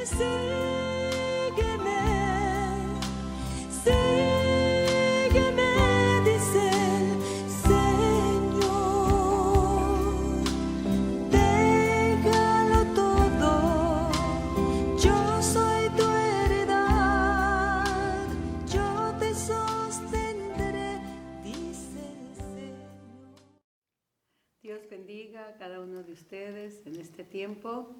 Sígueme, sígueme, dice el Señor. Déjalo todo, yo soy tu heredad, yo te sostendré, dice el Señor. Dios bendiga a cada uno de ustedes en este tiempo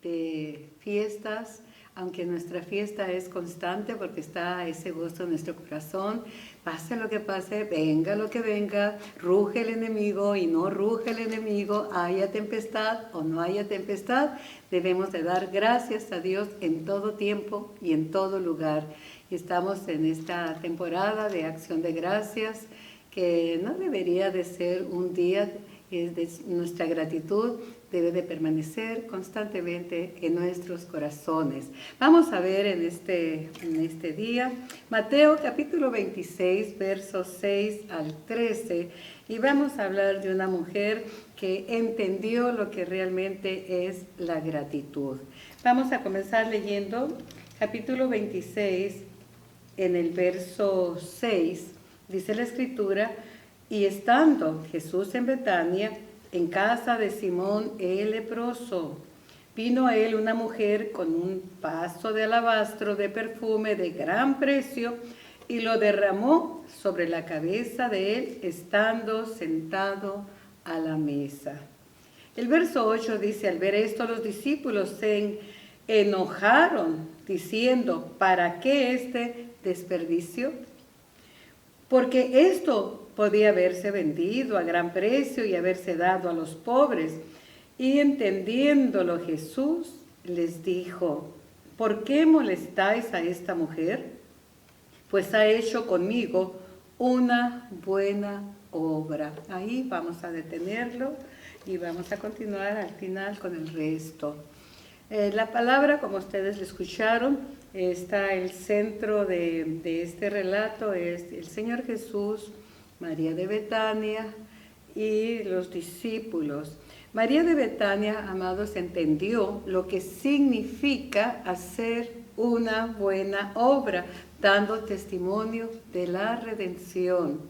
de fiestas, aunque nuestra fiesta es constante porque está ese gusto en nuestro corazón. Pase lo que pase, venga lo que venga, ruge el enemigo y no ruge el enemigo, haya tempestad o no haya tempestad, debemos de dar gracias a Dios en todo tiempo y en todo lugar. Y estamos en esta temporada de acción de gracias, que no debería de ser un día. Nuestra gratitud debe de permanecer constantemente en nuestros corazones. Vamos a ver en este día Mateo capítulo 26, versos 6 al 13, y vamos a hablar de una mujer que entendió lo que realmente es la gratitud. Vamos a comenzar leyendo capítulo 26 en el verso 6, dice la Escritura: y estando Jesús en Betania, en casa de Simón el leproso, vino a él una mujer con un vaso de alabastro de perfume de gran precio y lo derramó sobre la cabeza de él, estando sentado a la mesa. El verso 8 dice: al ver esto los discípulos se enojaron, diciendo: ¿para qué este desperdicio? Porque esto podía haberse vendido a gran precio y haberse dado a los pobres. Y entendiéndolo Jesús les dijo: ¿por qué molestáis a esta mujer? Pues ha hecho conmigo una buena obra. Ahí vamos a detenerlo y vamos a continuar al final con el resto. La palabra, como ustedes lo escucharon, está el centro de este relato, es el Señor Jesús, María de Betania y los discípulos. María de Betania, amados, entendió lo que significa hacer una buena obra, dando testimonio de la redención.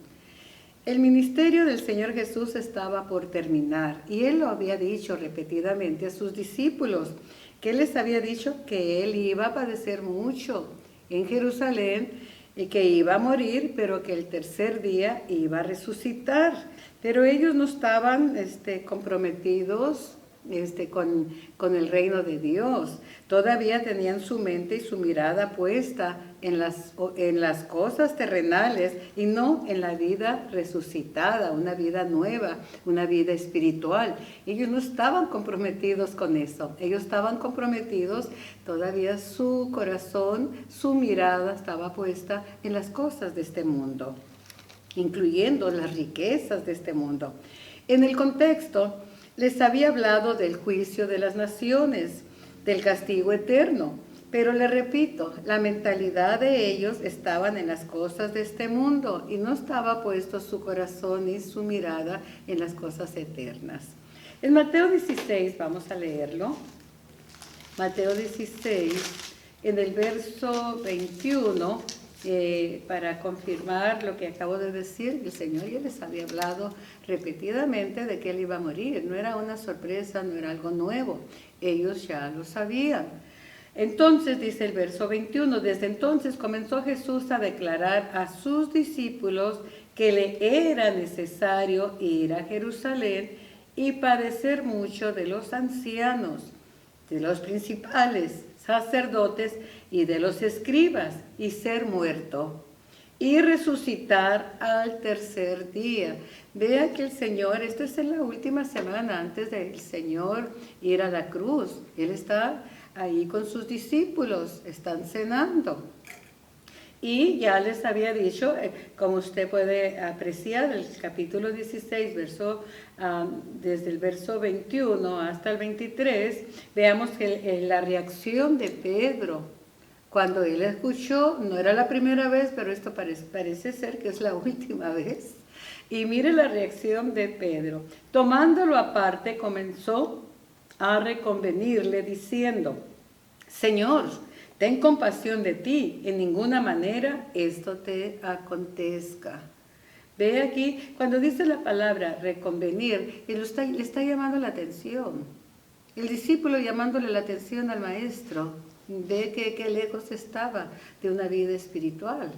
El ministerio del Señor Jesús estaba por terminar y Él lo había dicho repetidamente a sus discípulos, que Él les había dicho que Él iba a padecer mucho en Jerusalén y que iba a morir, pero que el tercer día iba a resucitar. Pero ellos no estaban comprometidos con el reino de Dios. Todavía tenían su mente y su mirada puesta en las cosas terrenales y no en la vida resucitada, una vida nueva, una vida espiritual. Ellos no estaban comprometidos con eso. Ellos estaban comprometidos, todavía su corazón, su mirada estaba puesta en las cosas de este mundo, incluyendo las riquezas de este mundo. En el contexto, les había hablado del juicio de las naciones, del castigo eterno, pero les repito, la mentalidad de ellos estaban en las cosas de este mundo y no estaba puesto su corazón y su mirada en las cosas eternas. En Mateo 16, vamos a leerlo. Mateo 16, en el verso 21, para confirmar lo que acabo de decir, el Señor ya les había hablado repetidamente de que Él iba a morir. No era una sorpresa, no era algo nuevo. Ellos ya lo sabían. Entonces, dice el verso 21, desde entonces comenzó Jesús a declarar a sus discípulos que le era necesario ir a Jerusalén y padecer mucho de los ancianos, de los principales sacerdotes y de los escribas, y ser muerto, y resucitar al tercer día. Vea que el Señor, esto es en la última semana antes del Señor ir a la cruz. Él está ahí con sus discípulos, están cenando. Y ya les había dicho, como usted puede apreciar, el capítulo 16, desde el verso 21 hasta el 23, veamos que la reacción de Pedro, cuando él escuchó, no era la primera vez, pero esto parece ser que es la última vez. Y mire la reacción de Pedro. Tomándolo aparte, comenzó a reconvenirle diciendo: Señor, ten compasión de ti, en ninguna manera esto te acontezca. Ve aquí, cuando dice la palabra reconvenir, le está llamando la atención. El discípulo llamándole la atención al maestro, ve que qué lejos estaba de una vida espiritual.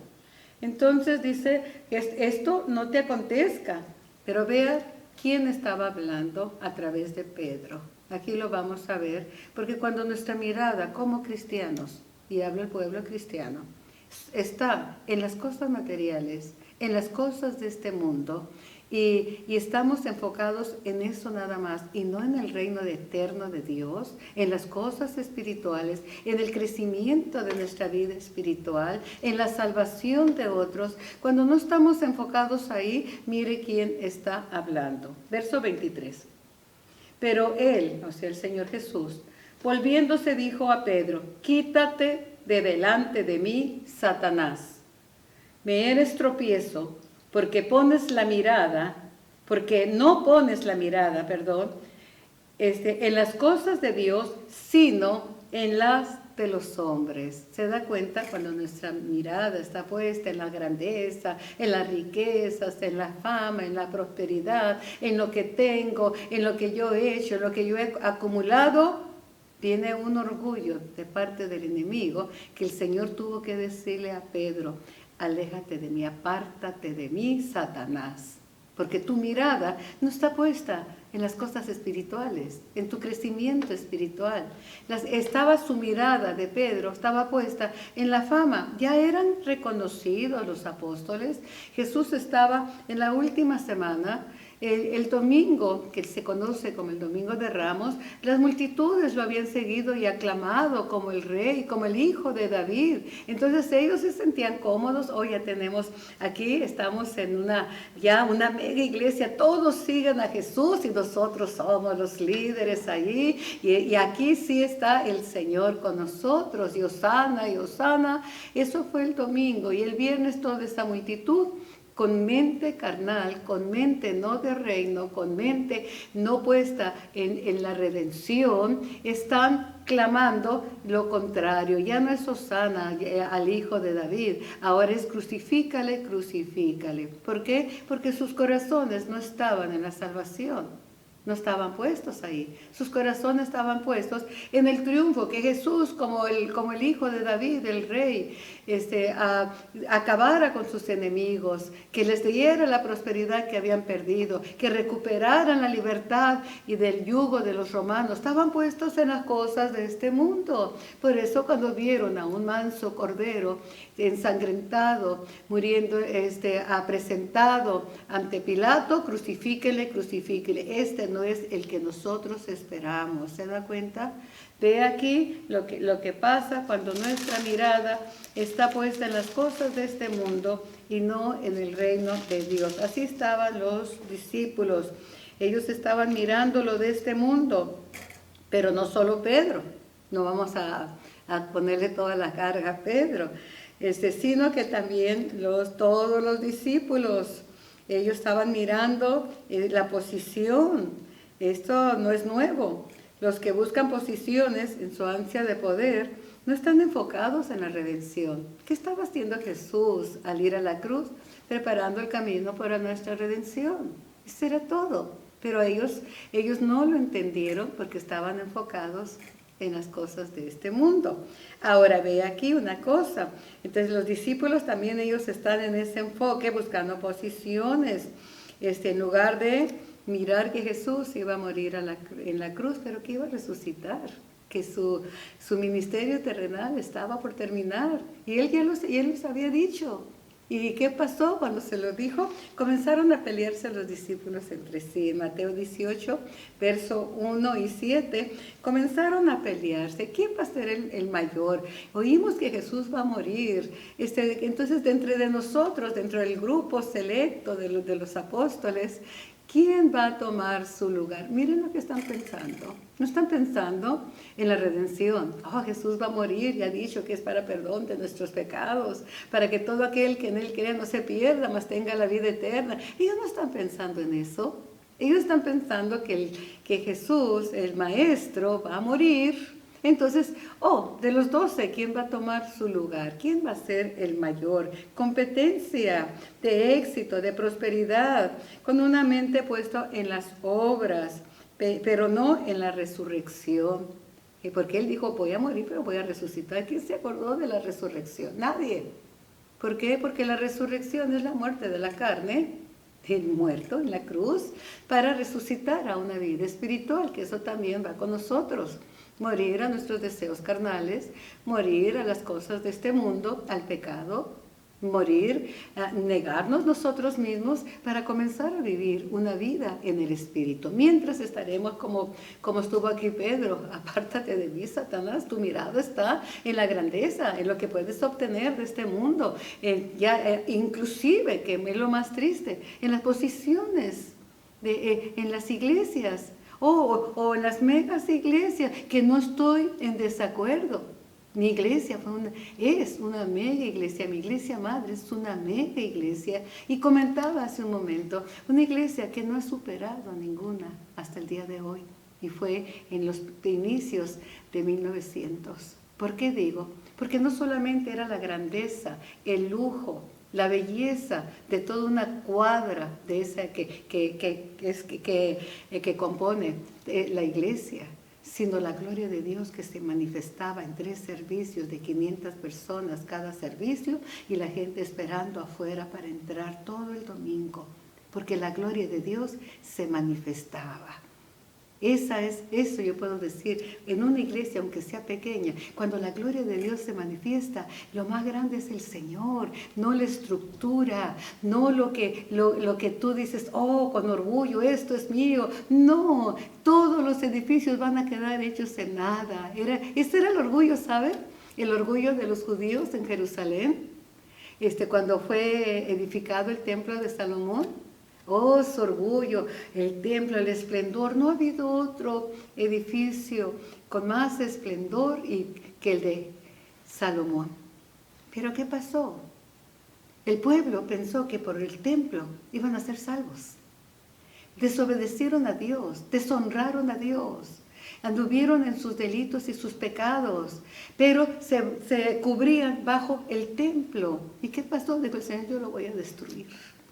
Entonces dice, esto no te acontezca, pero vea quién estaba hablando a través de Pedro. Aquí lo vamos a ver, porque cuando nuestra mirada como cristianos, y habla el pueblo cristiano, está en las cosas materiales, en las cosas de este mundo, y estamos enfocados en eso nada más, y no en el reino eterno de Dios, en las cosas espirituales, en el crecimiento de nuestra vida espiritual, en la salvación de otros. Cuando no estamos enfocados ahí, mire quién está hablando. Verso 23. Pero él, o sea el Señor Jesús, volviéndose dijo a Pedro, quítate de delante de mí, Satanás. Me eres tropiezo, porque no pones la mirada, en las cosas de Dios, sino en las de los hombres. Se da cuenta cuando nuestra mirada está puesta en la grandeza, en las riquezas, en la fama, en la prosperidad, en lo que tengo, en lo que yo he hecho, en lo que yo he acumulado. Tiene un orgullo de parte del enemigo que el Señor tuvo que decirle a Pedro, aléjate de mí, apártate de mí, Satanás. Porque tu mirada no está puesta en las cosas espirituales, en tu crecimiento espiritual. Su mirada de Pedro estaba puesta en la fama. Ya eran reconocidos los apóstoles. Jesús estaba en la última semana. El domingo, que se conoce como el Domingo de Ramos, las multitudes lo habían seguido y aclamado como el rey, como el hijo de David. Entonces ellos se sentían cómodos. Hoy ya tenemos, aquí estamos en una mega iglesia, todos siguen a Jesús y nosotros somos los líderes allí. Y aquí sí está el Señor con nosotros, y Hosana, y Hosana. Eso fue el domingo, y el viernes toda esa multitud, con mente carnal, con mente no de reino, con mente no puesta en la redención, están clamando lo contrario. Ya no es Hosana al hijo de David, ahora es crucifícale, crucifícale. ¿Por qué? Porque sus corazones no estaban en la salvación. No estaban puestos ahí. Sus corazones estaban puestos en el triunfo, que Jesús, como el hijo de David, el rey, acabara con sus enemigos, que les diera la prosperidad que habían perdido, que recuperaran la libertad y del yugo de los romanos. Estaban puestos en las cosas de este mundo. Por eso cuando vieron a un manso cordero ensangrentado, muriendo, presentado ante Pilato, crucifíquele, crucifíquele. Este no es el que nosotros esperamos. ¿Se da cuenta? Ve aquí lo que pasa cuando nuestra mirada está puesta en las cosas de este mundo y no en el reino de Dios. Así estaban los discípulos. Ellos estaban mirando lo de este mundo, pero no solo Pedro. No vamos a ponerle toda la carga a Pedro, sino que también todos los discípulos. Ellos estaban mirando la posición. Esto no es nuevo. Los que buscan posiciones en su ansia de poder no están enfocados en la redención. ¿Qué estaba haciendo Jesús al ir a la cruz? Preparando el camino para nuestra redención. Eso era todo. Pero ellos no lo entendieron porque estaban enfocados en las cosas de este mundo. Ahora ve aquí una cosa. Entonces los discípulos también, ellos están en ese enfoque buscando posiciones. En lugar de mirar que Jesús iba a morir en la cruz, pero que iba a resucitar, que su ministerio terrenal estaba por terminar. Y él les había dicho. ¿Y qué pasó cuando se lo dijo? Comenzaron a pelearse los discípulos entre sí. En Mateo 18, verso 1 y 7, comenzaron a pelearse. ¿Quién va a ser el mayor? Oímos que Jesús va a morir. Entonces, dentro de nosotros, dentro del grupo selecto de los apóstoles, ¿quién va a tomar su lugar? Miren lo que están pensando. No están pensando en la redención. Oh, Jesús va a morir y ha dicho que es para perdón de nuestros pecados, para que todo aquel que en Él crea no se pierda, mas tenga la vida eterna. Ellos no están pensando en eso. Ellos están pensando que Jesús, el Maestro, va a morir Entonces, de los 12, ¿quién va a tomar su lugar? ¿Quién va a ser el mayor? Competencia de éxito, de prosperidad, con una mente puesta en las obras, pero no en la resurrección. Porque él dijo, voy a morir, pero voy a resucitar. ¿Quién se acordó de la resurrección? Nadie. ¿Por qué? Porque la resurrección es la muerte de la carne, el muerto en la cruz, para resucitar a una vida espiritual, que eso también va con nosotros. Morir a nuestros deseos carnales, morir a las cosas de este mundo, al pecado, morir, a negarnos nosotros mismos para comenzar a vivir una vida en el Espíritu. Mientras estaremos como estuvo aquí Pedro, apártate de mí, Satanás, tu mirada está en la grandeza, en lo que puedes obtener de este mundo, inclusive, que es lo más triste, en las posiciones, en las iglesias, o en las megas iglesias, que no estoy en desacuerdo. Mi iglesia es una mega iglesia, mi iglesia madre es una mega iglesia. Y comentaba hace un momento, una iglesia que no ha superado a ninguna hasta el día de hoy. Y fue en los inicios de 1900. ¿Por qué digo? Porque no solamente era la grandeza, el lujo, la belleza de toda una cuadra de esa que compone la iglesia, sino la gloria de Dios que se manifestaba en 3 servicios de 500 personas cada servicio y la gente esperando afuera para entrar todo el domingo, porque la gloria de Dios se manifestaba. Eso yo puedo decir, en una iglesia, aunque sea pequeña, cuando la gloria de Dios se manifiesta, lo más grande es el Señor, no la estructura, no lo que tú dices, con orgullo, esto es mío. No, todos los edificios van a quedar hechos en nada. Ese era el orgullo, ¿saben? El orgullo de los judíos en Jerusalén, cuando fue edificado el templo de Salomón. Su orgullo, el templo, el esplendor. No ha habido otro edificio con más esplendor que el de Salomón. Pero ¿qué pasó? El pueblo pensó que por el templo iban a ser salvos. Desobedecieron a Dios, deshonraron a Dios, anduvieron en sus delitos y sus pecados, pero se cubrían bajo el templo. ¿Y qué pasó? Dijo el Señor, yo lo voy a destruir.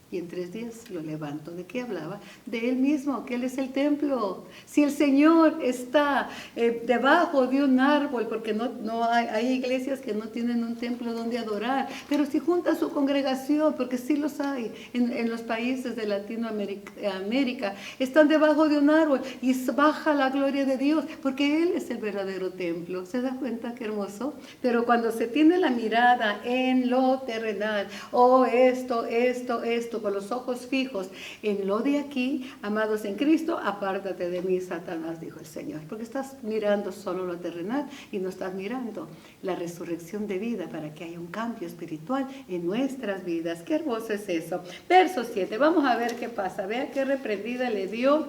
Y en 3 días lo levanto. ¿De qué hablaba? De Él mismo, que Él es el templo. Si el Señor está debajo de un árbol, porque no hay iglesias que no tienen un templo donde adorar, pero si junta su congregación, porque sí los hay en los países de Latinoamérica, están debajo de un árbol y baja la gloria de Dios, porque Él es el verdadero templo. ¿Se da cuenta qué hermoso? Pero cuando se tiene la mirada en lo terrenal, esto, con los ojos fijos en lo de aquí, amados en Cristo, apártate de mí, Satanás, dijo el Señor, porque estás mirando solo lo terrenal y no estás mirando la resurrección de vida para que haya un cambio espiritual en nuestras vidas. Qué hermoso es eso. Verso 7, vamos a ver qué pasa. Vea qué reprendida le dio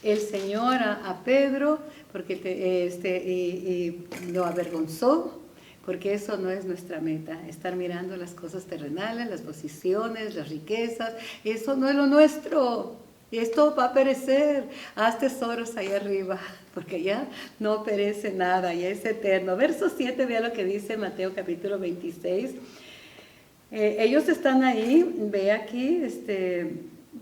el Señor a Pedro, porque lo avergonzó. Porque eso no es nuestra meta, estar mirando las cosas terrenales, las posiciones, las riquezas, eso no es lo nuestro. Esto va a perecer. Haz tesoros ahí arriba, porque ya no perece nada, ya es eterno. Verso 7, vea lo que dice Mateo capítulo 26. Ellos están ahí, ve aquí,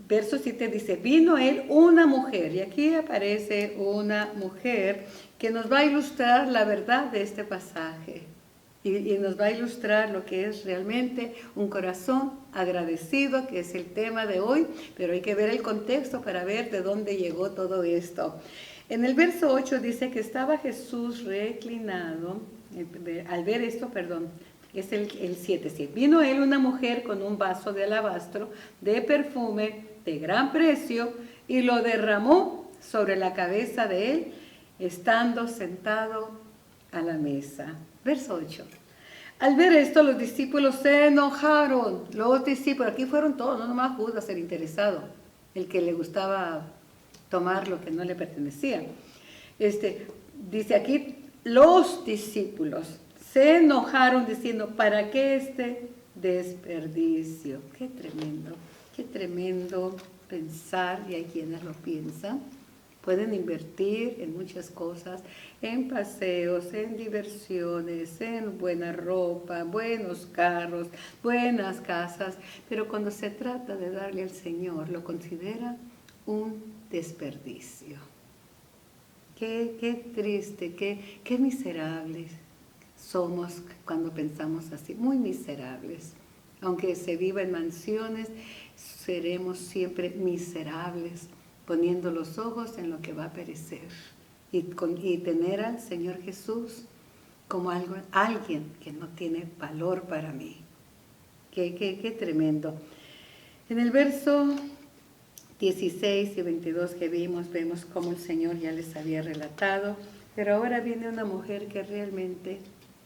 verso 7 dice, vino él una mujer, y aquí aparece una mujer que nos va a ilustrar la verdad de este pasaje. Y nos va a ilustrar lo que es realmente un corazón agradecido, que es el tema de hoy, pero hay que ver el contexto para ver de dónde llegó todo esto. En el verso 8 dice que estaba Jesús reclinado, al ver esto, es el 7. Sí. Vino él una mujer con un vaso de alabastro de perfume de gran precio y lo derramó sobre la cabeza de él, estando sentado a la mesa. Verso 8. Al ver esto, los discípulos se enojaron. Los discípulos, aquí fueron todos, no nomás Judas el interesado, el que le gustaba tomar lo que no le pertenecía. Dice aquí, los discípulos se enojaron diciendo, ¿para qué este desperdicio? Qué tremendo pensar, y hay quienes lo piensan. Pueden invertir en muchas cosas, en paseos, en diversiones, en buena ropa, buenos carros, buenas casas, pero cuando se trata de darle al Señor, lo considera un desperdicio. Qué triste, qué miserables somos cuando pensamos así, muy miserables. Aunque se viva en mansiones, seremos siempre miserables, poniendo los ojos en lo que va a perecer y tener al Señor Jesús como alguien que no tiene valor para mí. Qué tremendo. En el verso 16 y 22 que vemos cómo el Señor ya les había relatado, pero ahora viene una mujer que realmente,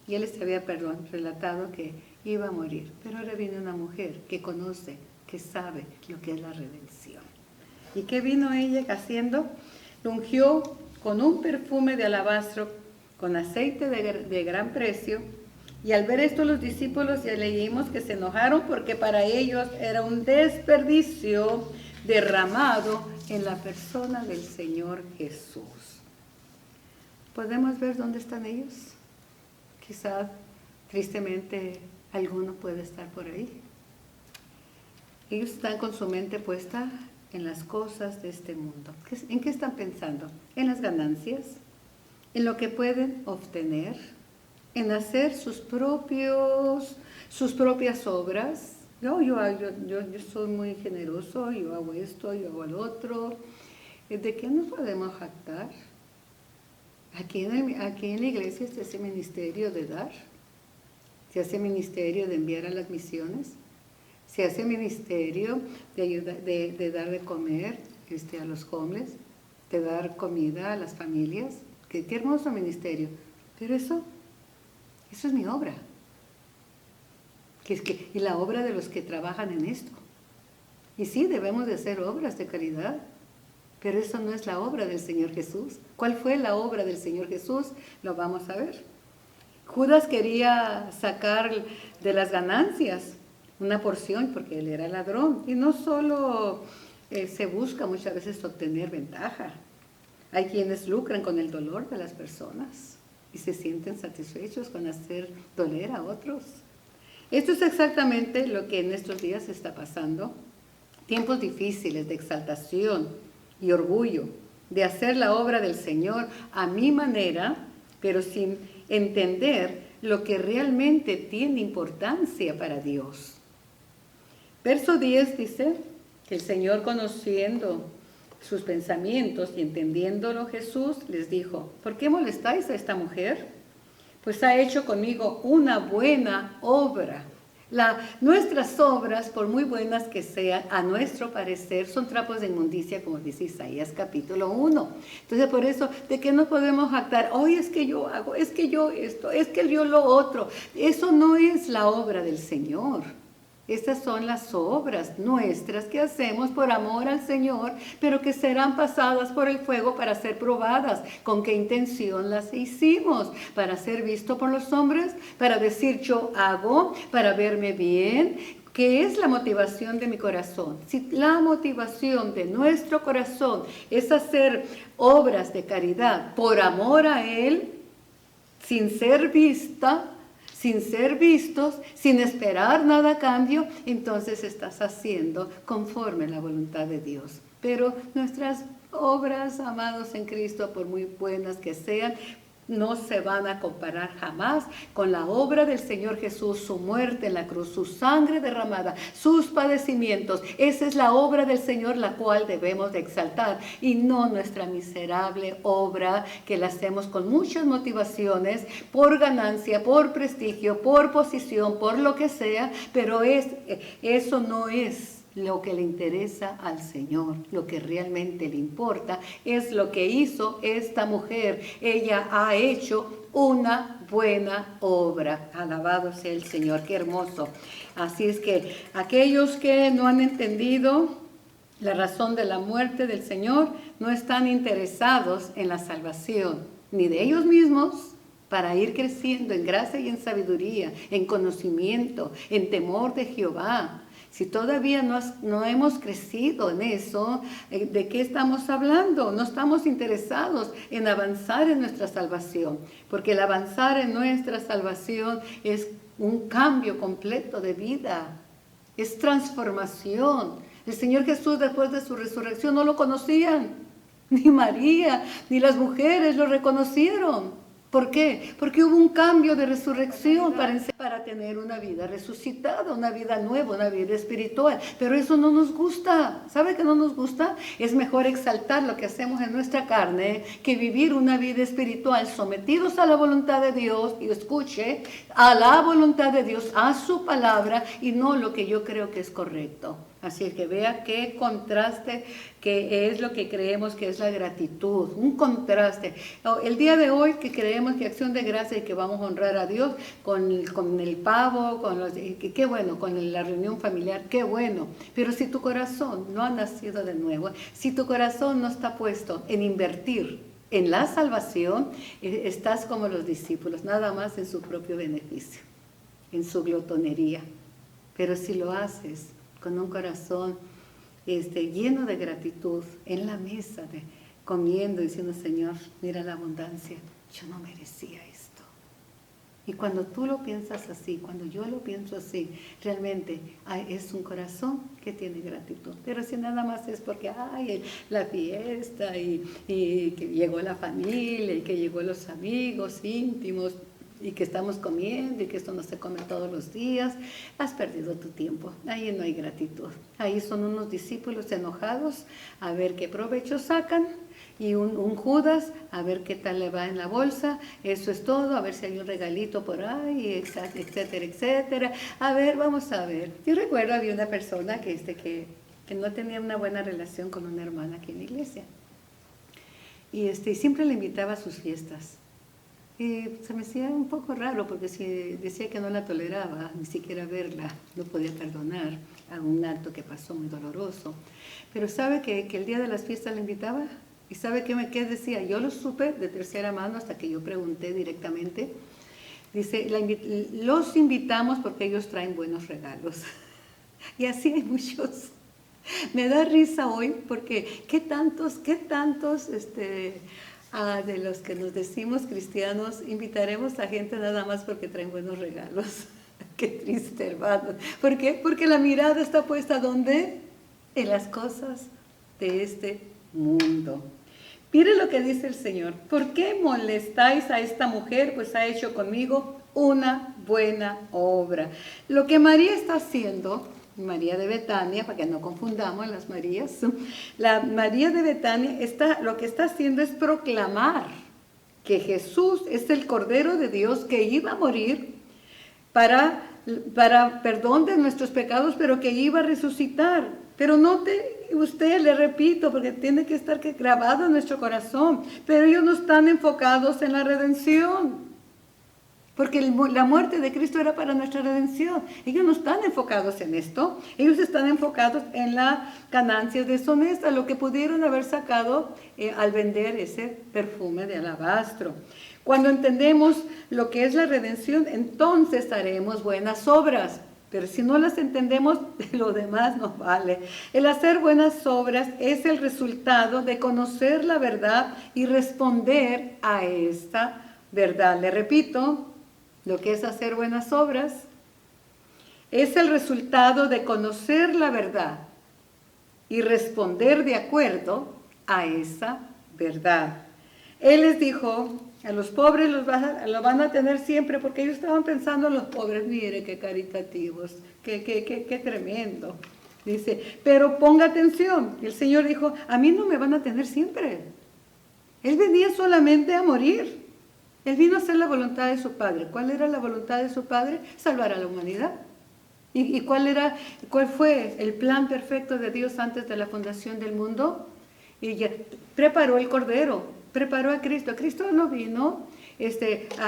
ya les había, relatado que iba a morir, pero ahora viene una mujer que conoce, que sabe lo que es la redención. ¿Y qué vino ella haciendo? Lo ungió con un perfume de alabastro, con aceite de gran precio, y al ver esto los discípulos ya leímos que se enojaron porque para ellos era un desperdicio derramado en la persona del Señor Jesús. ¿Podemos ver dónde están ellos? Quizás, tristemente, alguno puede estar por ahí. Ellos están con su mente puesta en las cosas de este mundo. ¿En qué están pensando? En las ganancias, en lo que pueden obtener, en hacer sus propias obras. Yo soy muy generoso, yo hago esto, yo hago lo otro. ¿De qué nos podemos jactar? Aquí en la iglesia se hace ministerio de dar, se hace ministerio de enviar a las misiones, se hace ministerio de ayudar, de dar de comer a los homeless, de dar comida a las familias. Qué hermoso ministerio. Pero eso es mi obra. Y la obra de los que trabajan en esto. Y sí, debemos de hacer obras de caridad, pero eso no es la obra del Señor Jesús. ¿Cuál fue la obra del Señor Jesús? Lo vamos a ver. Judas quería sacar de las ganancias una porción porque él era ladrón. Y no solo se busca muchas veces obtener ventaja. Hay quienes lucran con el dolor de las personas y se sienten satisfechos con hacer doler a otros. Esto es exactamente lo que en estos días está pasando. Tiempos difíciles de exaltación y orgullo, de hacer la obra del Señor a mi manera, pero sin entender lo que realmente tiene importancia para Dios. Verso 10 dice que el Señor, conociendo sus pensamientos y entendiéndolo, Jesús les dijo: ¿por qué molestáis a esta mujer? Pues ha hecho conmigo una buena obra. Nuestras obras, por muy buenas que sean, a nuestro parecer, son trapos de inmundicia, como dice Isaías capítulo 1. Entonces, por eso, ¿de qué no podemos jactar? Hoy es que yo hago, es que yo esto, es que yo lo otro. Eso no es la obra del Señor. Estas son las obras nuestras que hacemos por amor al Señor, pero que serán pasadas por el fuego para ser probadas. ¿Con qué intención las hicimos? ¿Para ser visto por los hombres? ¿Para decir yo hago? ¿Para verme bien? ¿Qué es la motivación de mi corazón? Si la motivación de nuestro corazón es hacer obras de caridad por amor a Él, sin ser vista, sin ser vistos, sin esperar nada a cambio, entonces estás haciendo conforme a la voluntad de Dios. Pero nuestras obras, amados en Cristo, por muy buenas que sean, no se van a comparar jamás con la obra del Señor Jesús, su muerte en la cruz, su sangre derramada, sus padecimientos. Esa es la obra del Señor, la cual debemos de exaltar, y no nuestra miserable obra que la hacemos con muchas motivaciones, por ganancia, por prestigio, por posición, por lo que sea, pero eso no es lo que le interesa al Señor. Lo que realmente le importa es lo que hizo esta mujer. Ella ha hecho una buena obra. Alabado sea el Señor, qué hermoso. Así es que aquellos que no han entendido la razón de la muerte del Señor no están interesados en la salvación, ni de ellos mismos, para ir creciendo en gracia y en sabiduría, en conocimiento, en temor de Jehová, Si todavía no hemos crecido en eso, ¿de qué estamos hablando? No estamos interesados en avanzar en nuestra salvación, porque el avanzar en nuestra salvación es un cambio completo de vida, es transformación. El Señor Jesús, después de su resurrección, no lo conocían, ni María, ni las mujeres lo reconocieron. ¿Por qué? Porque hubo un cambio de resurrección para tener una vida resucitada, una vida nueva, una vida espiritual. Pero eso no nos gusta. ¿Sabe qué no nos gusta? Es mejor exaltar lo que hacemos en nuestra carne que vivir una vida espiritual sometidos a la voluntad de Dios, y escuche, a la voluntad de Dios, a su palabra, y no lo que yo creo que es correcto. Así es que vea qué contraste, que es lo que creemos que es la gratitud, un contraste. El día de hoy que creemos que acción de gracia y que vamos a honrar a Dios con el pavo, qué bueno, con la reunión familiar, qué bueno. Pero si tu corazón no ha nacido de nuevo, si tu corazón no está puesto en invertir en la salvación, estás como los discípulos, nada más en su propio beneficio, en su glotonería. Pero si lo haces con un corazón lleno de gratitud, en la mesa, comiendo, diciendo, Señor, mira la abundancia, yo no merecía esto. Y cuando tú lo piensas así, cuando yo lo pienso así, realmente es un corazón que tiene gratitud. Pero si nada más es porque hay la fiesta y que llegó la familia y que llegó los amigos íntimos, y que estamos comiendo y que esto no se come todos los días, has perdido tu tiempo. Ahí no hay gratitud. Ahí son unos discípulos enojados a ver qué provecho sacan, y un Judas a ver qué tal le va en la bolsa. Eso es todo, a ver si hay un regalito por ahí, etcétera, etcétera. A ver, vamos a ver. Yo recuerdo había una persona que no tenía una buena relación con una hermana aquí en la iglesia, y siempre le invitaba a sus fiestas. Y se me hacía un poco raro, porque si decía que no la toleraba, ni siquiera verla, no podía perdonar a un acto que pasó muy doloroso. Pero ¿sabe que el día de las fiestas la invitaba? ¿Y sabe qué decía? Yo lo supe de tercera mano hasta que yo pregunté directamente. Dice, los invitamos porque ellos traen buenos regalos. Y así hay muchos. Me da risa hoy porque qué tantos de los que nos decimos cristianos invitaremos a gente nada más porque traen buenos regalos. Qué triste, hermano. ¿Por qué? Porque la mirada está puesta ¿dónde? En las cosas de este mundo. Mire lo que dice el Señor. ¿Por qué molestáis a esta mujer? Pues ha hecho conmigo una buena obra. Lo que María está haciendo, María de Betania, para que no confundamos las Marías, la María de Betania lo que está haciendo es proclamar que Jesús es el Cordero de Dios que iba a morir para perdón de nuestros pecados, pero que iba a resucitar. Pero note usted, le repito, porque tiene que estar grabado en nuestro corazón, pero ellos no están enfocados en la redención. Porque la muerte de Cristo era para nuestra redención. Ellos no están enfocados en esto. Ellos están enfocados en la ganancia deshonesta, lo que pudieron haber sacado al vender ese perfume de alabastro. Cuando entendemos lo que es la redención, entonces haremos buenas obras. Pero si no las entendemos, lo demás nos vale. El hacer buenas obras es el resultado de conocer la verdad y responder a esta verdad. Le repito, lo que es hacer buenas obras es el resultado de conocer la verdad y responder de acuerdo a esa verdad. Él les dijo, a los pobres lo van a tener siempre, porque ellos estaban pensando en los pobres. Mire qué caritativos, qué tremendo. Dice, pero ponga atención. El Señor dijo, a mí no me van a tener siempre. Él venía solamente a morir. Él vino a hacer la voluntad de su Padre. ¿Cuál era la voluntad de su Padre? Salvar a la humanidad. ¿Y cuál fue el plan perfecto de Dios antes de la fundación del mundo? Y ya preparó el Cordero, preparó a Cristo. Cristo no vino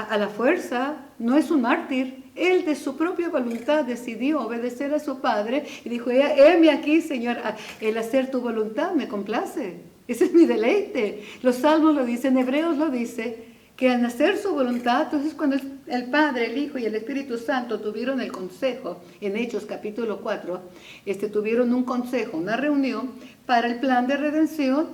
a la fuerza, no es un mártir. Él de su propia voluntad decidió obedecer a su Padre y dijo, heme aquí, Señor, el hacer tu voluntad me complace. Ese es mi deleite. Los salmos lo dicen, Hebreos lo dice, que al hacer su voluntad, entonces cuando el Padre, el Hijo y el Espíritu Santo tuvieron el consejo, en Hechos capítulo 4, tuvieron un consejo, una reunión para el plan de redención,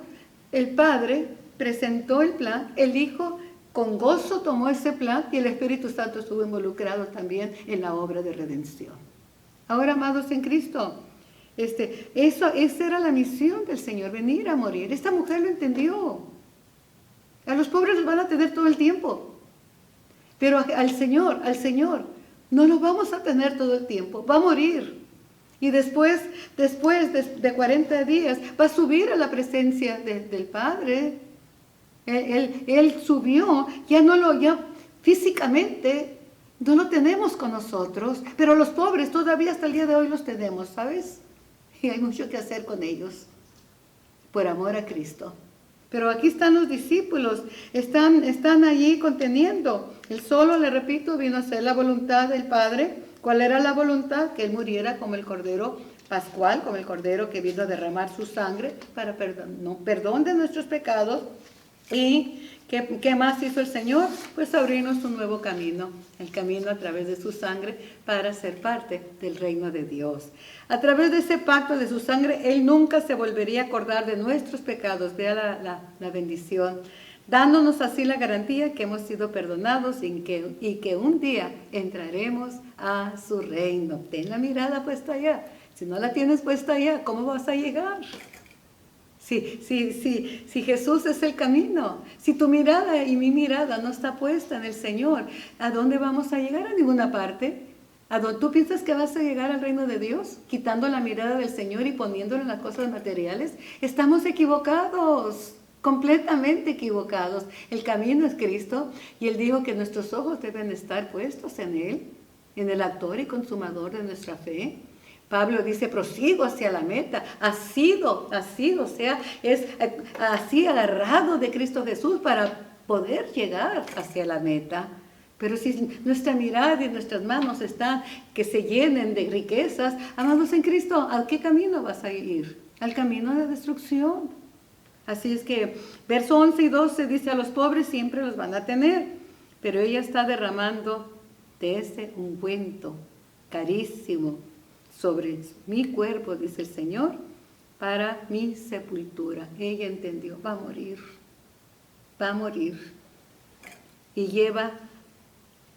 el Padre presentó el plan, el Hijo con gozo tomó ese plan y el Espíritu Santo estuvo involucrado también en la obra de redención. Ahora, amados en Cristo, esa era la misión del Señor, venir a morir. Esta mujer lo entendió. A los pobres los van a tener todo el tiempo, pero al Señor, no lo vamos a tener todo el tiempo, va a morir. Y después de 40 días, va a subir a la presencia del Padre. Él subió, ya físicamente no lo tenemos con nosotros, pero los pobres todavía hasta el día de hoy los tenemos, ¿sabes? Y hay mucho que hacer con ellos, por amor a Cristo. Pero aquí están los discípulos, están allí conteniendo. Él solo, le repito, vino a hacer la voluntad del Padre. ¿Cuál era la voluntad? Que Él muriera como el Cordero Pascual, como el Cordero que vino a derramar su sangre para perdón de nuestros pecados. ¿Y qué más hizo el Señor? Pues abrirnos un nuevo camino, el camino a través de su sangre para ser parte del reino de Dios. A través de ese pacto de su sangre, Él nunca se volvería a acordar de nuestros pecados. Vea la bendición, dándonos así la garantía que hemos sido perdonados y que un día entraremos a su reino. Ten la mirada puesta allá. Si no la tienes puesta allá, ¿cómo vas a llegar? Si Jesús es el camino, si tu mirada y mi mirada no está puesta en el Señor, ¿a dónde vamos a llegar? A ninguna parte. ¿A dónde tú piensas que vas a llegar al reino de Dios? Quitando la mirada del Señor y poniéndola en las cosas materiales. Estamos equivocados, completamente equivocados. El camino es Cristo y Él dijo que nuestros ojos deben estar puestos en Él, en el autor y consumador de nuestra fe. Pablo dice, prosigo hacia la meta, así agarrado de Cristo Jesús para poder llegar hacia la meta. Pero si nuestra mirada y nuestras manos están que se llenen de riquezas, amados en Cristo, ¿a qué camino vas a ir? Al camino de destrucción. Así es que verso 11 y 12 dice, a los pobres siempre los van a tener, pero ella está derramando de ese ungüento carísimo sobre mi cuerpo, dice el Señor, para mi sepultura. Ella entendió, va a morir. Y lleva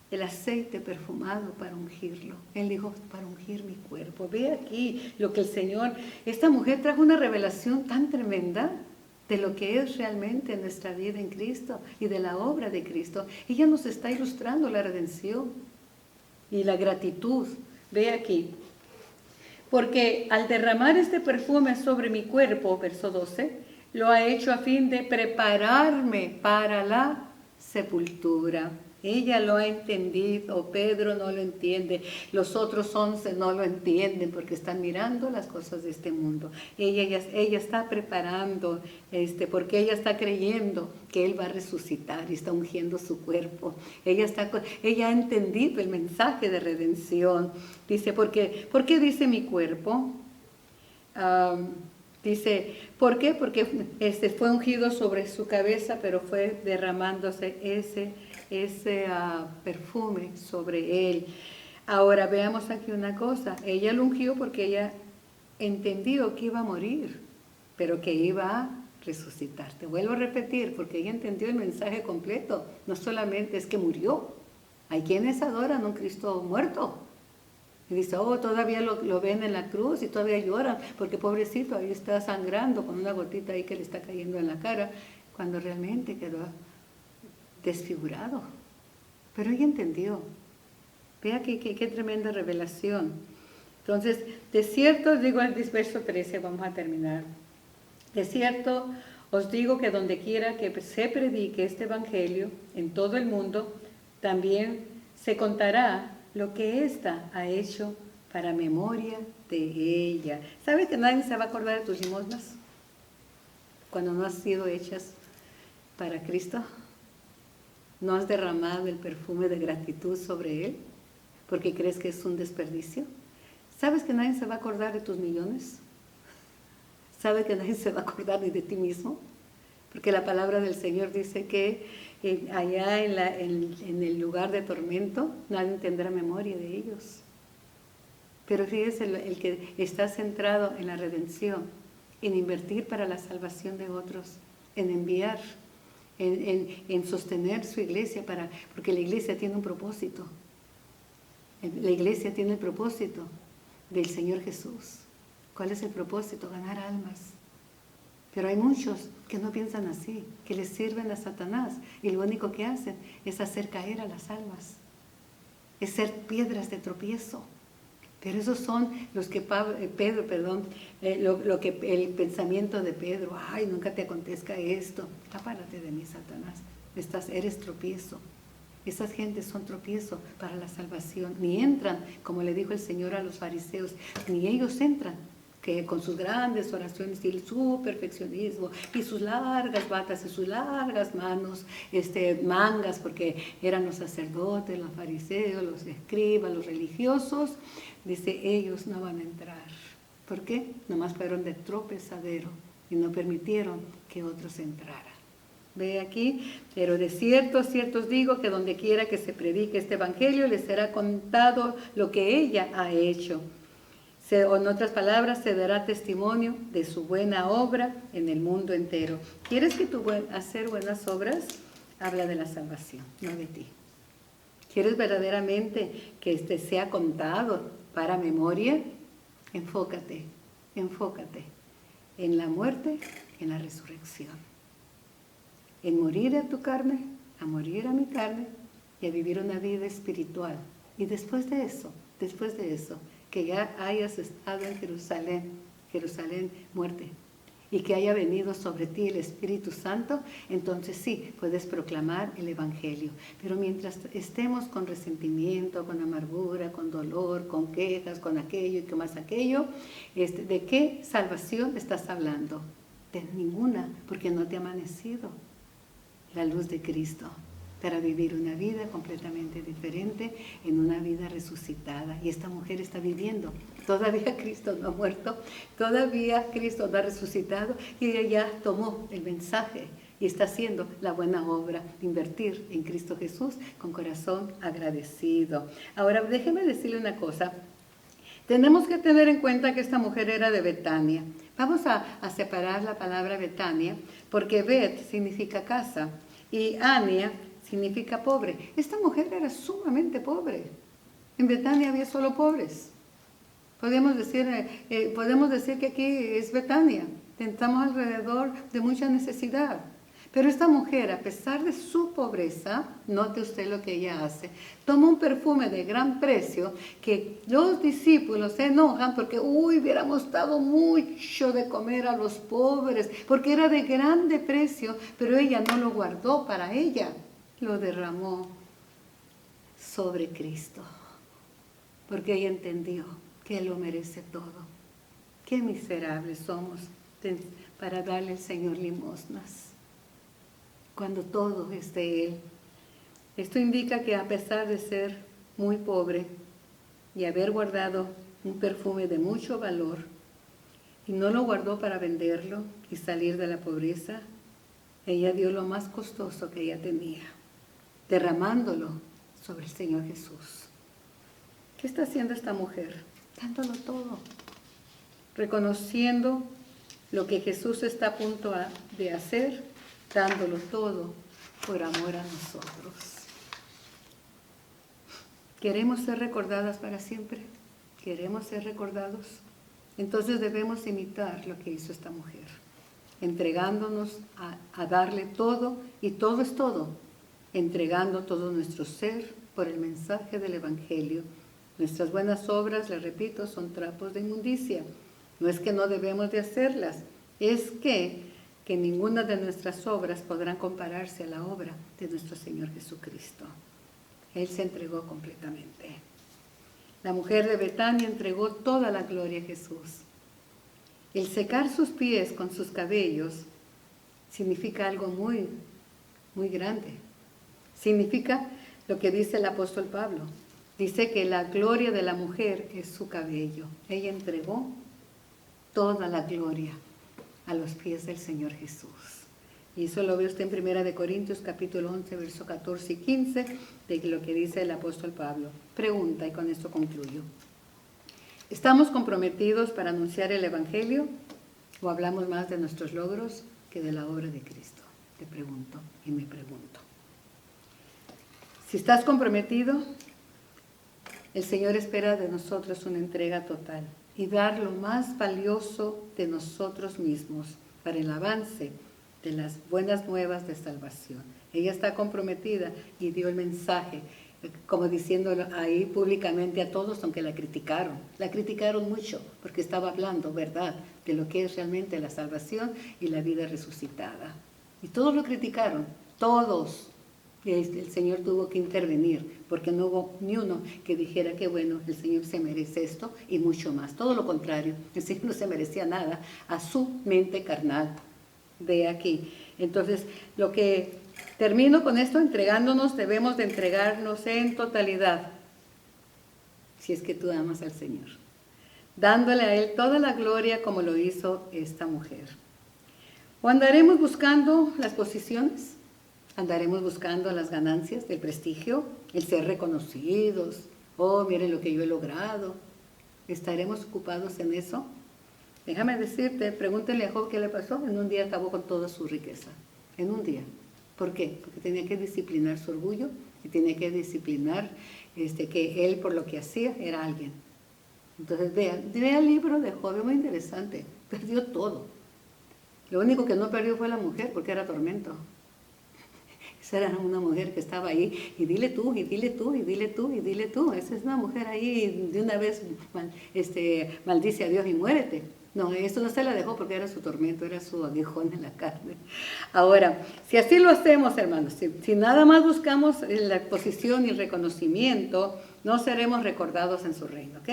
el aceite perfumado para ungirlo. Él dijo, para ungir mi cuerpo. Ve aquí lo que el Señor, esta mujer trajo una revelación tan tremenda de lo que es realmente nuestra vida en Cristo y de la obra de Cristo. Ella nos está ilustrando la redención y la gratitud. Ve aquí. Porque al derramar este perfume sobre mi cuerpo, verso 12, lo ha hecho a fin de prepararme para la sepultura. Ella lo ha entendido, Pedro no lo entiende, los otros 11 no lo entienden porque están mirando las cosas de este mundo. Ella está preparando, porque ella está creyendo que Él va a resucitar y está ungiendo su cuerpo. Ella ha entendido el mensaje de redención. Dice, ¿por qué dice mi cuerpo? Dice, ¿por qué? Porque fue ungido sobre su cabeza, pero fue derramándose ese perfume sobre él. Ahora veamos aquí una cosa. Ella lo ungió porque ella entendió que iba a morir, pero que iba a resucitar. Te vuelvo a repetir, porque ella entendió el mensaje completo. No solamente es que murió. Hay quienes adoran a un Cristo muerto. Y dice, todavía lo ven en la cruz y todavía lloran, porque pobrecito, ahí está sangrando con una gotita ahí que le está cayendo en la cara, cuando realmente quedó desfigurado. Pero ella entendió. Vea qué tremenda revelación. Entonces, de cierto os digo, en el verso 13, vamos a terminar. De cierto os digo que donde quiera que se predique este evangelio en todo el mundo, también se contará lo que ésta ha hecho para memoria de ella. ¿Sabes que nadie se va a acordar de tus limosnas cuando no han sido hechas para Cristo? ¿No has derramado el perfume de gratitud sobre Él porque crees que es un desperdicio? ¿Sabes que nadie se va a acordar de tus millones? ¿Sabes que nadie se va a acordar ni de ti mismo? Porque la palabra del Señor dice que allá en el lugar de tormento nadie tendrá memoria de ellos. Pero fíjese, el que está centrado en la redención, en invertir para la salvación de otros, en enviar, en sostener su iglesia, porque la iglesia tiene un propósito. La iglesia tiene el propósito del Señor Jesús. ¿Cuál es el propósito? Ganar almas. Pero hay muchos que no piensan así, que les sirven a Satanás y lo único que hacen es hacer caer a las almas, es ser piedras de tropiezo. Pero esos son los que el pensamiento de Pedro, ay, nunca te acontezca esto, apárate de mí, Satanás, eres tropiezo. Esas gentes son tropiezo para la salvación, ni entran, como le dijo el Señor a los fariseos, ni ellos entran, que con sus grandes oraciones y su perfeccionismo y sus largas batas y sus largas manos, mangas, porque eran los sacerdotes, los fariseos, los escribas, los religiosos, dice, ellos no van a entrar. ¿Por qué? Nomás fueron de tropezadero y no permitieron que otros entraran. Ve aquí, pero de cierto, cierto os digo que donde quiera que se predique este evangelio les será contado lo que ella ha hecho. O en otras palabras, se dará testimonio de su buena obra en el mundo entero. ¿Quieres que hacer buenas obras? Habla de la salvación, no de ti. ¿Quieres verdaderamente que sea contado para memoria? Enfócate en la muerte, en la resurrección. En morir a tu carne, a morir a mi carne y a vivir una vida espiritual. Y después de eso, que ya hayas estado en Jerusalén muerte, y que haya venido sobre ti el Espíritu Santo, entonces sí, puedes proclamar el Evangelio. Pero mientras estemos con resentimiento, con amargura, con dolor, con quejas, con aquello y que más aquello, ¿de qué salvación estás hablando? De ninguna, porque no te ha amanecido la luz de Cristo para vivir una vida completamente diferente, en una vida resucitada. Y esta mujer está viviendo. Todavía Cristo no ha muerto, todavía Cristo no ha resucitado, y ella ya tomó el mensaje y está haciendo la buena obra de invertir en Cristo Jesús con corazón agradecido. Ahora, déjeme decirle una cosa. Tenemos que tener en cuenta que esta mujer era de Betania. Vamos a separar la palabra Betania, porque Bet significa casa y Ania significa pobre. Esta mujer era sumamente pobre. En Betania había solo pobres. Podemos decir que aquí es Betania. Estamos alrededor de mucha necesidad. Pero esta mujer, a pesar de su pobreza, note usted lo que ella hace, toma un perfume de gran precio que los discípulos se enojan porque, hubiéramos dado mucho de comer a los pobres, porque era de grande precio, pero ella no lo guardó para ella, lo derramó sobre Cristo, porque ella entendió que Él lo merece todo. Qué miserables somos para darle al Señor limosnas, cuando todo es de Él. Esto indica que a pesar de ser muy pobre y haber guardado un perfume de mucho valor, y no lo guardó para venderlo y salir de la pobreza, ella dio lo más costoso que ella tenía, derramándolo sobre el Señor Jesús. ¿Qué está haciendo esta mujer? Dándolo todo, reconociendo lo que Jesús está a punto de hacer, dándolo todo por amor a nosotros. ¿Queremos ser recordadas para siempre? ¿Queremos ser recordados? Entonces debemos imitar lo que hizo esta mujer, entregándonos a darle todo, y todo es todo, entregando todo nuestro ser por el mensaje del Evangelio. Nuestras buenas obras, les repito, son trapos de inmundicia. No es que no debemos de hacerlas, es que ninguna de nuestras obras podrán compararse a la obra de nuestro Señor Jesucristo. Él se entregó completamente. La mujer de Betania entregó toda la gloria a Jesús. El secar sus pies con sus cabellos significa algo muy, muy grande. Significa lo que dice el apóstol Pablo. Dice que la gloria de la mujer es su cabello. Ella entregó toda la gloria a los pies del Señor Jesús. Y eso lo ve usted en 1 Corintios capítulo 11, verso 14 y 15, de lo que dice el apóstol Pablo. Pregunta, y con esto concluyo. ¿Estamos comprometidos para anunciar el Evangelio o hablamos más de nuestros logros que de la obra de Cristo? Te pregunto y me pregunto. Si estás comprometido, el Señor espera de nosotros una entrega total y dar lo más valioso de nosotros mismos para el avance de las buenas nuevas de salvación. Ella está comprometida y dio el mensaje, como diciéndolo ahí públicamente a todos, aunque la criticaron. La criticaron mucho porque estaba hablando, ¿verdad?, de lo que es realmente la salvación y la vida resucitada. Y todos lo criticaron, todos. Y el Señor tuvo que intervenir porque no hubo ni uno que dijera que bueno, el Señor se merece esto y mucho más. Todo lo contrario, el Señor no se merecía nada a su mente carnal. De aquí. Entonces, lo que termino con esto, entregándonos, debemos de entregarnos en totalidad, si es que tú amas al Señor, dándole a Él toda la gloria como lo hizo esta mujer. ¿O andaremos buscando las posiciones? ¿Andaremos buscando las ganancias, el prestigio, el ser reconocidos? Oh, miren lo que yo he logrado. ¿Estaremos ocupados en eso? Déjame decirte, pregúntale a Job qué le pasó. En un día acabó con toda su riqueza. En un día. ¿Por qué? Porque tenía que disciplinar su orgullo y tenía que disciplinar que él por lo que hacía era alguien. Entonces vea el libro de Job, es muy interesante. Perdió todo. Lo único que no perdió fue la mujer porque era tormento. Esa era una mujer que estaba ahí y dile tú, y dile tú, y dile tú, y dile tú. Esa es una mujer ahí de una vez maldice a Dios y muérete. No, esto no se la dejó porque era su tormento, era su aguijón en la carne. Ahora, si así lo hacemos, hermanos, si nada más buscamos la posición y el reconocimiento, no seremos recordados en su reino, ¿ok?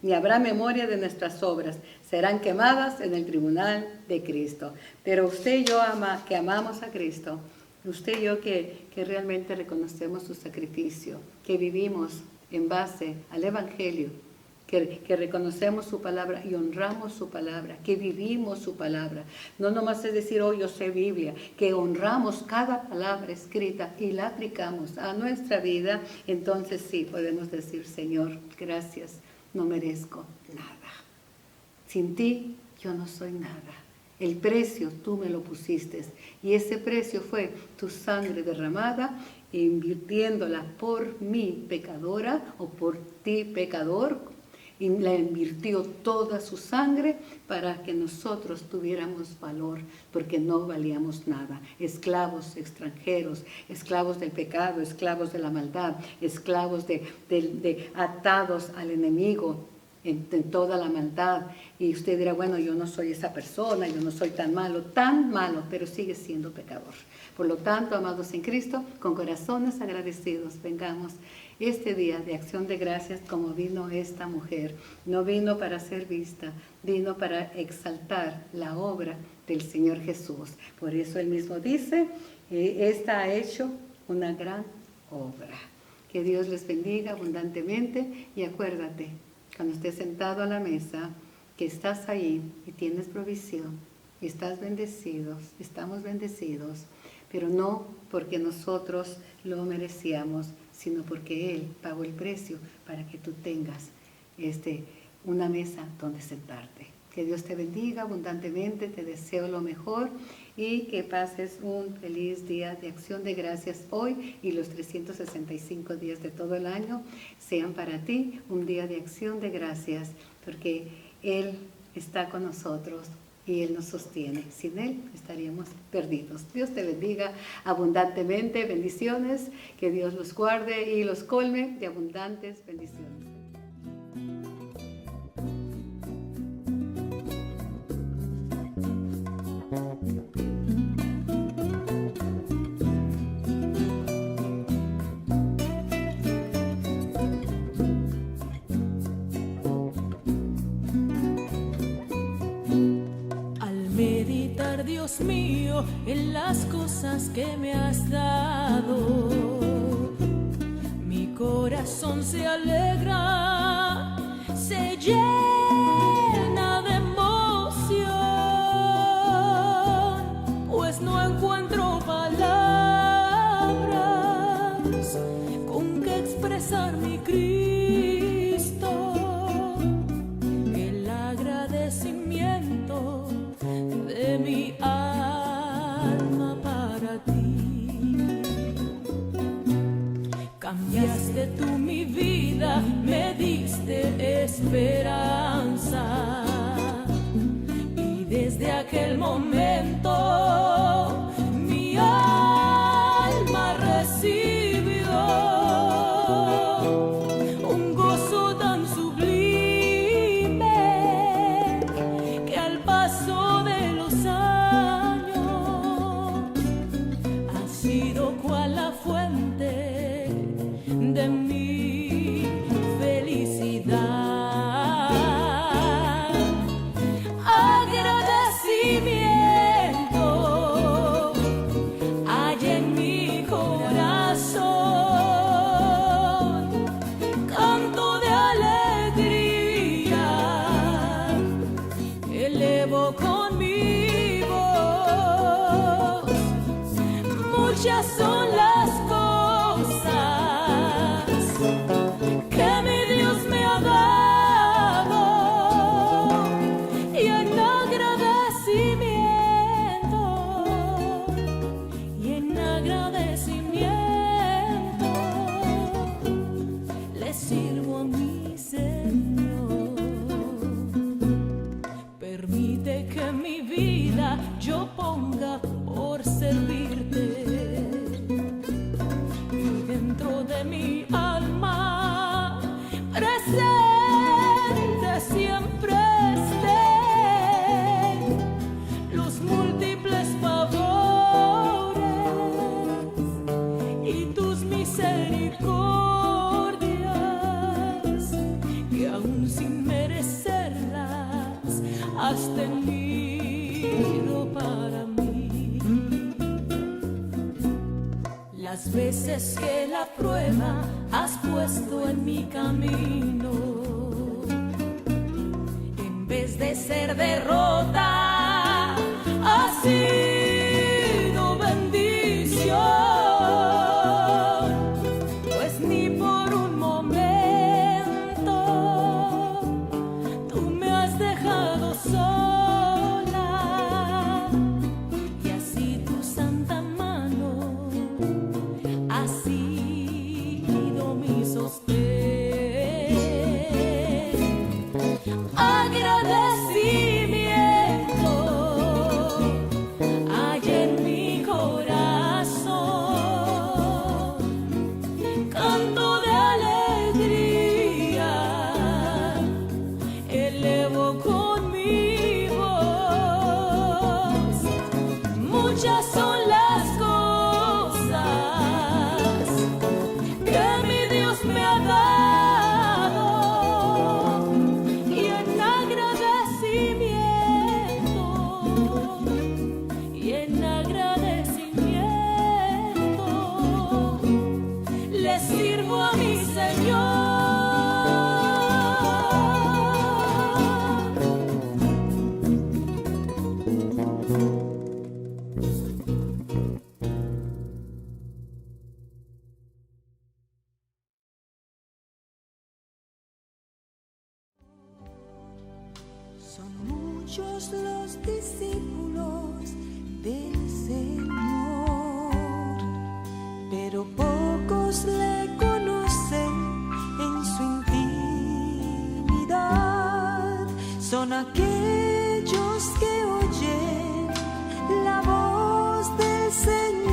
Ni habrá memoria de nuestras obras, serán quemadas en el tribunal de Cristo. Pero usted y yo que amamos a Cristo, usted y yo que realmente reconocemos su sacrificio, que vivimos en base al Evangelio, que reconocemos su palabra y honramos su palabra, que vivimos su palabra. No nomás es decir, oh, yo sé Biblia, que honramos cada palabra escrita y la aplicamos a nuestra vida, entonces sí podemos decir, Señor, gracias, no merezco nada. Sin ti yo no soy nada. El precio tú me lo pusiste y ese precio fue tu sangre derramada, invirtiéndola por mí pecadora o por ti pecador, y la invirtió toda su sangre para que nosotros tuviéramos valor, porque no valíamos nada. Esclavos extranjeros, esclavos del pecado, esclavos de la maldad, esclavos atados al enemigo en toda la maldad. Y usted dirá, bueno, yo no soy esa persona, yo no soy tan malo, pero sigue siendo pecador. Por lo tanto, amados en Cristo, con corazones agradecidos, vengamos este día de acción de gracias como vino esta mujer. No vino para ser vista, vino para exaltar la obra del Señor Jesús. Por eso Él mismo dice, esta ha hecho una gran obra. Que Dios les bendiga abundantemente y acuérdate, cuando estés sentado a la mesa, que estás ahí y tienes provisión, y estás bendecidos, estamos bendecidos, pero no porque nosotros lo merecíamos, sino porque Él pagó el precio para que tú tengas una mesa donde sentarte. Que Dios te bendiga abundantemente, te deseo lo mejor y que pases un feliz día de acción de gracias hoy y los 365 días de todo el año sean para ti un día de acción de gracias, porque Él está con nosotros y Él nos sostiene. Sin Él estaríamos perdidos. Dios te bendiga abundantemente. Bendiciones. Que Dios los guarde y los colme de abundantes bendiciones. Dios mío, en las cosas que me has dado, mi corazón se alegra, se llena de emoción, pues no encuentro expresar mi Cristo, el agradecimiento de mi alma para ti. Cambiaste tú mi vida, me diste esperanza, y desde aquel momento mi alma recibió un gozo tan sublime que al paso de los años ha sido cual la fuente de mi felicidad. Agradecimiento hay en mi corazón, canto de alegría, elevo con mi voz. Muchas son las cosas que mi Dios me ha dado, y en agradecimiento le sirvo a mi Señor. Permite que mi vida yo ponga por servirte, y dentro de mi alma presente siempre estén los múltiples favores y tus misericordias, que aún sin merecerlas has tenido para mí. Las veces que la prueba has puesto en mi camino, en vez de ser derrota, ha sido bendición, pues ni por un momento tú me has dejado sola, y así tu santa mano ha sido mi sostén. Agradecimiento hay en mi corazón, canto de alegría, elevo con mi voz. Muchas son las cosas que mi Dios me ha dado, y en agradecimiento le sirvo a mi Señor. Son muchos los discípulos del Señor, pero pocos le conocen en su intimidad. Son aquellos que oyen la voz del Señor